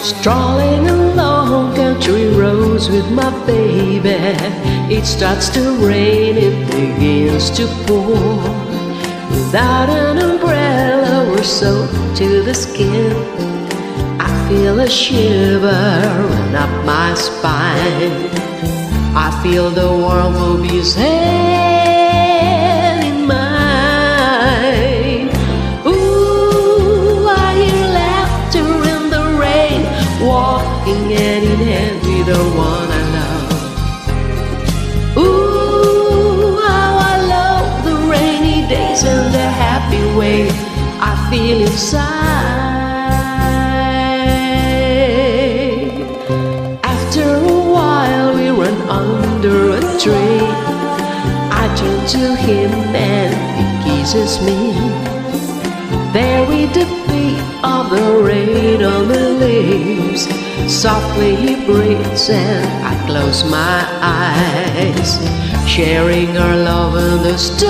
Strolling along country roads with my baby. It starts to rain, it begins to pour. Without an umbrella, we're soaked to the skin. I feel a shiver run up my spine. I feel the warmth of his hand in mine. Ooh, I hear laughter in the rain, walking hand in hand with the one I love. Ooh, how I love the rainy days and the happy way I feel inside. After a while we run under a tree. I turn to him and he kisses me. There with the beat of the rain on the leaves, softly he breathes and I close my eyes, sharing our love in the stormy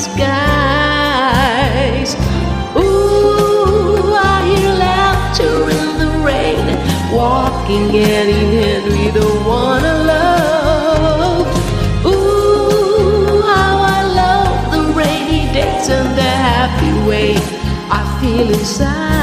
skies. Ooh, I hear laughter in the rain, walking hand in hand with the one I love. Ooh, how I love the rainy days and the happy way I feel inside.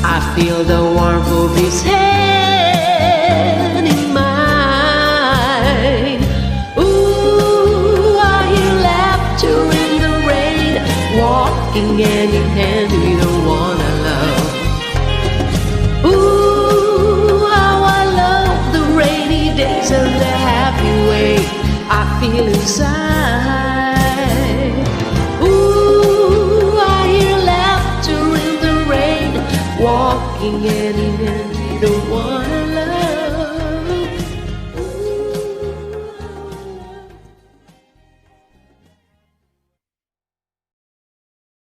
I feel the warmth of his hand in mine. Ooh, I hear laughter in the rain, walking hand in hand with the one I love. Ooh, how I love the rainy days and the happy way I feel inside. Ooh, I hear laughter in the rain, walking hand in hand with the one